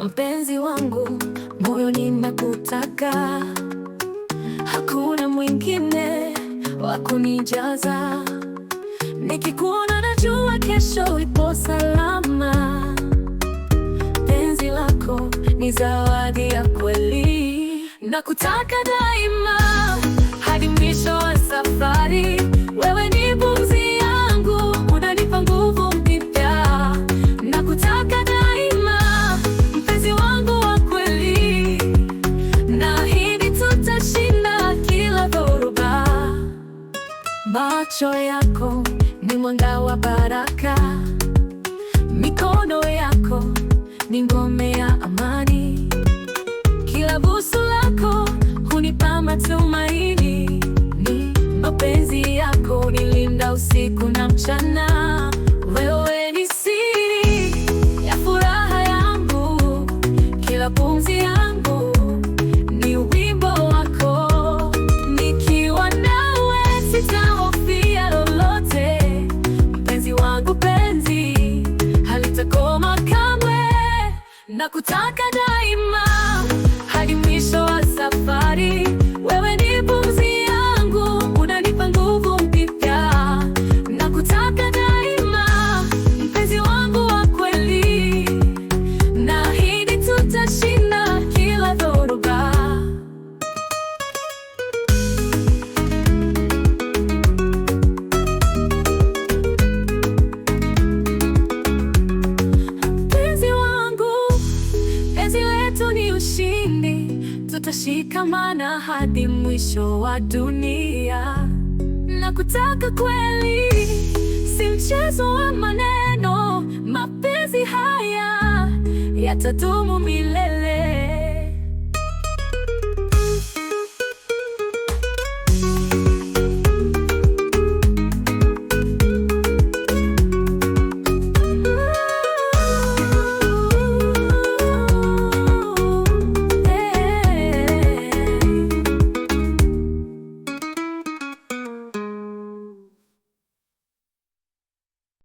Mpenzi wangu, moyoni nakutaka, hakuna mwingine wa kunijaza. Nikikuona najua kesho ipo salama. Penzi lako ni zawadi ya kweli, nakutaka daima hadi mwisho wa safari. Wewe ni pumzi yangu, unanipa nguvu mpya. Nakutaka daima, mpenzi wangu wa kweli, naahidi tutashinda kila dhoruba. Macho yako ni mwanga wa baraka, mikono yako ni ngome ya amani. Kila busu lako hunipa matumaini. Mapenzi yako nilinda usiku na mchana. Wewe ni siri ya furaha yangu, kila pumzi yangu ni wimbo wako. Nikiwa nawe sitahofia lolote. Mpenzi wangu, penzi halitakoma kamwe. Nakutaka daima hadi mwisho wa safari. Wewe ni pumzi yangu, unanipa nguvu mpya. Nakutaka daima, mpenzi wangu wa kweli, naahidi tutashinda kila dhoruba. Mpenzi wangu, penzi letu ni ushindi, tutashikamana hadi mwisho wa dunia. Nakutaka kweli, si mchezo wa maneno. Mapenzi haya yatadumu milele.